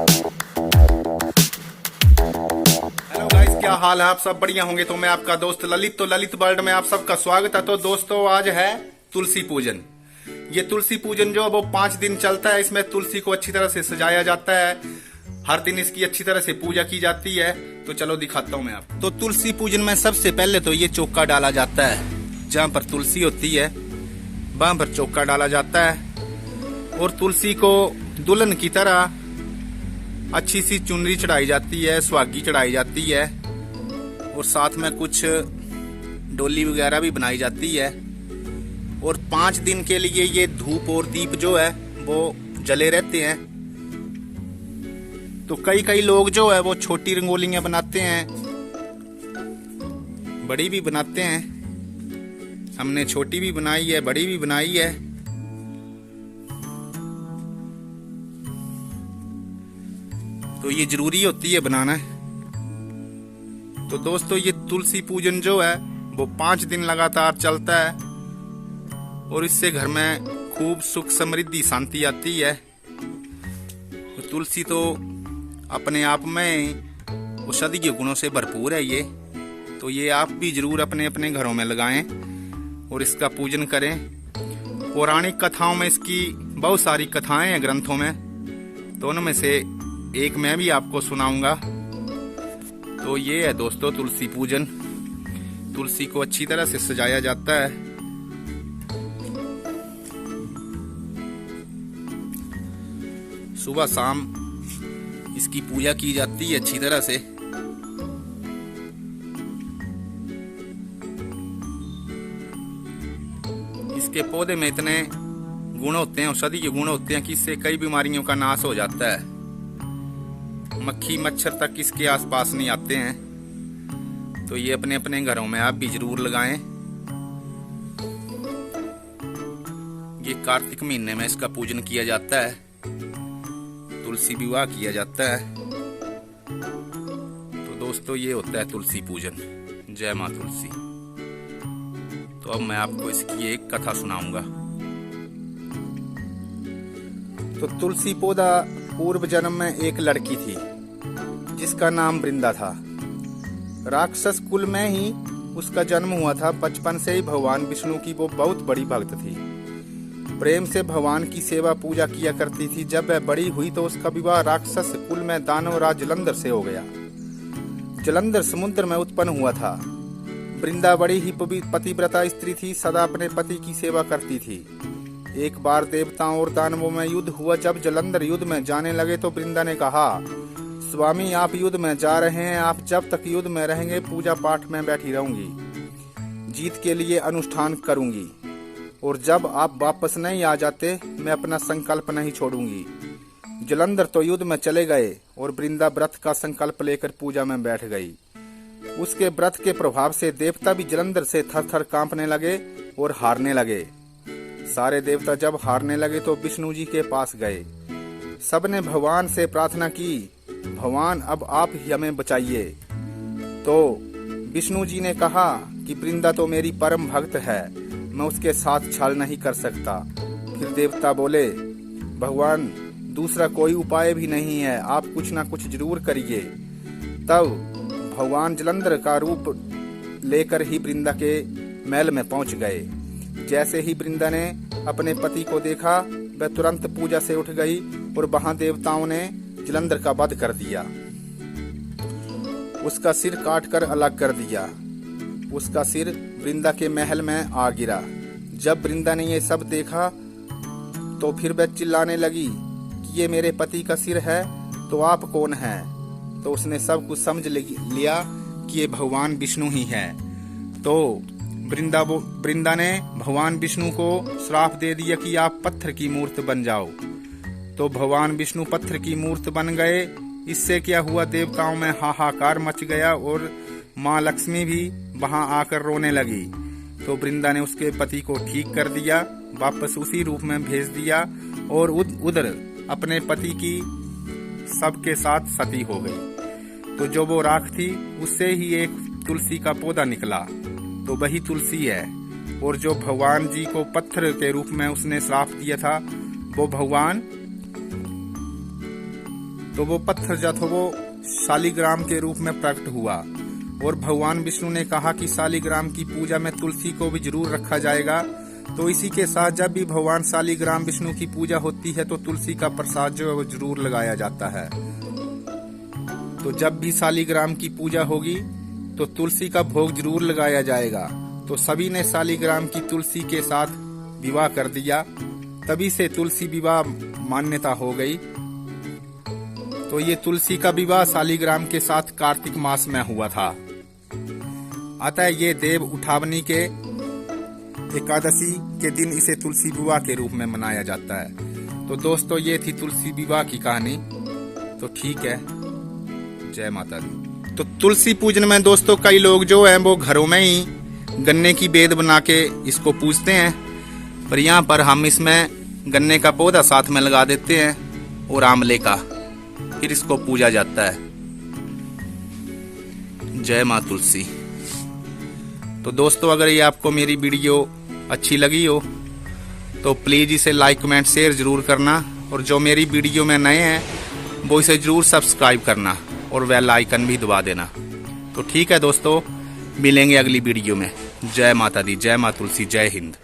Hello guys, क्या हाल है? आप सब बढ़िया होंगे। तो मैं आपका दोस्त ललित, तो ललित वर्ल्ड में आप सबका स्वागत है। तो दोस्तों, आज है तुलसी पूजन। ये तुलसी पूजन जो वो 5 दिन चलता है। इसमें तुलसी को अच्छी तरह से सजाया जाता है। हर दिन इसकी अच्छी तरह से पूजा की जाती है। तो चलो दिखाता हूँ मैं आपको। तो तुलसी पूजन में सबसे पहले तो ये चौका डाला जाता है। जहाँ पर तुलसी होती है वहां पर चौका डाला जाता है और तुलसी को दुल्हन की तरह अच्छी सी चुनरी चढ़ाई जाती है, सुहागी चढ़ाई जाती है और साथ में कुछ डोली वगैरह भी बनाई जाती है। और 5 दिन के लिए ये धूप और दीप जो है वो जले रहते हैं। तो कई लोग जो है वो छोटी रंगोलियां बनाते हैं, बड़ी भी बनाते हैं। हमने छोटी भी बनाई है, बड़ी भी बनाई है। तो ये जरूरी होती है बनाना। तो दोस्तों, ये तुलसी पूजन जो है वो 5 दिन लगातार चलता है और इससे घर में खूब सुख समृद्धि शांति आती है। तो तुलसी तो अपने आप में औषधीय गुणों से भरपूर है ये। तो ये आप भी जरूर अपने अपने घरों में लगाएं और इसका पूजन करें। पौराणिक कथाओं में इसकी बहुत सारी कथाएं हैं ग्रंथों में। तो उनमें से एक मैं भी आपको सुनाऊंगा। तो ये है दोस्तों तुलसी पूजन। तुलसी को अच्छी तरह से सजाया जाता है। सुबह शाम इसकी पूजा की जाती है अच्छी तरह से। इसके पौधे में इतने गुण होते हैं, औषधीय गुण होते हैं कि इससे कई बीमारियों का नाश हो जाता है। मक्खी मच्छर तक इसके आसपास नहीं आते हैं। तो ये अपने अपने घरों में आप भी जरूर लगाएं। ये कार्तिक महीने में इसका पूजन किया जाता है। तुलसी विवाह किया जाता है। तो दोस्तों, ये होता है तुलसी पूजन। जय मां तुलसी। तो अब मैं आपको इसकी एक कथा सुनाऊंगा। तो तुलसी पौधा पूर्व जन्म में एक लड़की थी जिसका नाम वृंदा था। राक्षस कुल में ही उसका जन्म हुआ था। बचपन से ही भगवान विष्णु की वो बहुत बड़ी भक्त थी। प्रेम से भगवान की सेवा पूजा किया करती थी। जब वह बड़ी हुई तो उसका विवाह राक्षस कुल में दानवराज जलंधर से हो गया। जलंधर समुद्र में उत्पन्न हुआ था। वृंदा बड़ी ही पतिव्रता स्त्री थी, सदा अपने पति की सेवा करती थी। एक बार देवताओं और दानवों में युद्ध हुआ। जब जलंधर युद्ध में जाने लगे तो वृंदा ने कहा, स्वामी आप युद्ध में जा रहे हैं, आप जब तक युद्ध में रहेंगे पूजा पाठ में बैठी रहूंगी, जीत के लिए अनुष्ठान करूंगी और जब आप वापस नहीं आ जाते मैं अपना संकल्प नहीं छोड़ूंगी। जलंधर तो युद्ध में चले गए और वृंदा व्रत का संकल्प लेकर पूजा में बैठ गई। उसके व्रत के प्रभाव से देवता भी जलंधर से थर थर कांपने लगे और हारने लगे। सारे देवता जब हारने लगे तो विष्णु जी के पास गए। सबने भगवान से प्रार्थना की, भगवान अब आप ही हमें बचाइए। तो विष्णु जी ने कहा कि वृंदा तो मेरी परम भक्त है, मैं उसके साथ छल नहीं कर सकता। फिर देवता बोले, भगवान दूसरा कोई उपाय भी नहीं है, आप कुछ ना कुछ जरूर करिए। तब भगवान जलंधर का रूप लेकर ही वृंदा के महल में पहुंच गए। जैसे ही वृंदा ने अपने पति को देखा वह तुरंत पूजा से उठ गई और वहां देवताओं ने जलंधर का वध कर दिया। उसका सिर काटकर अलग कर दिया। उसका सिर वृंदा के महल में आ गिरा। जब वृंदा ने ये सब देखा तो फिर वह चिल्लाने लगी कि ये मेरे पति का सिर है तो आप कौन हैं? तो उसने सब कुछ समझ लिया कि ये भगवान विष्णु ही है। तो वृंदा ने भगवान विष्णु को श्राप दे दिया कि आप पत्थर की मूर्त बन जाओ। तो भगवान विष्णु पत्थर की मूर्त बन गए। इससे क्या हुआ, देवताओं में हाहाकार मच गया और माँ लक्ष्मी भी वहां आकर रोने लगी। तो वृंदा ने उसके पति को ठीक कर दिया, वापस उसी रूप में भेज दिया और उधर अपने पति की सबके साथ सती हो गई। तो जो वो राख थी उससे ही एक तुलसी का पौधा निकला। तो वही तुलसी है। और जो भगवान जी को पत्थर के रूप में उसने श्राप दिया था वो भगवान तो वो पत्थर जो था वो शालिग्राम के रूप में प्रकट हुआ और भगवान विष्णु ने कहा कि शालिग्राम की पूजा में तुलसी को भी जरूर रखा जाएगा। तो इसी के साथ जब भी भगवान शालिग्राम विष्णु की पूजा होती है तो तुलसी का प्रसाद जो है वो जरूर लगाया जाता है। तो जब भी शालिग्राम की पूजा होगी तो तुलसी का भोग जरूर लगाया जाएगा। तो सभी ने शालिग्राम की तुलसी के साथ विवाह कर दिया, तभी से तुलसी विवाह मान्यता हो गई। तो ये तुलसी का विवाह शालिग्राम के साथ कार्तिक मास में हुआ था। अतः ये देव उठावनी के एकादशी के दिन इसे तुलसी विवाह के रूप में मनाया जाता है। तो दोस्तों ये थी तुलसी विवाह की कहानी। तो ठीक है, जय माता दी। तो तुलसी पूजन में दोस्तों कई लोग जो हैं वो घरों में ही गन्ने की बेद बना के इसको पूजते हैं, पर यहाँ पर हम इसमें गन्ने का पौधा साथ में लगा देते हैं और आंवले का, फिर इसको पूजा जाता है। जय माँ तुलसी। तो दोस्तों अगर ये आपको मेरी वीडियो अच्छी लगी हो तो प्लीज़ इसे लाइक कमेंट शेयर जरूर करना, और जो मेरी वीडियो में नए हैं वो इसे जरूर सब्सक्राइब करना और बेल आइकन भी दबा देना। तो ठीक है दोस्तों, मिलेंगे अगली वीडियो में। जय माता दी, जय माँ तुलसी, जय हिंद।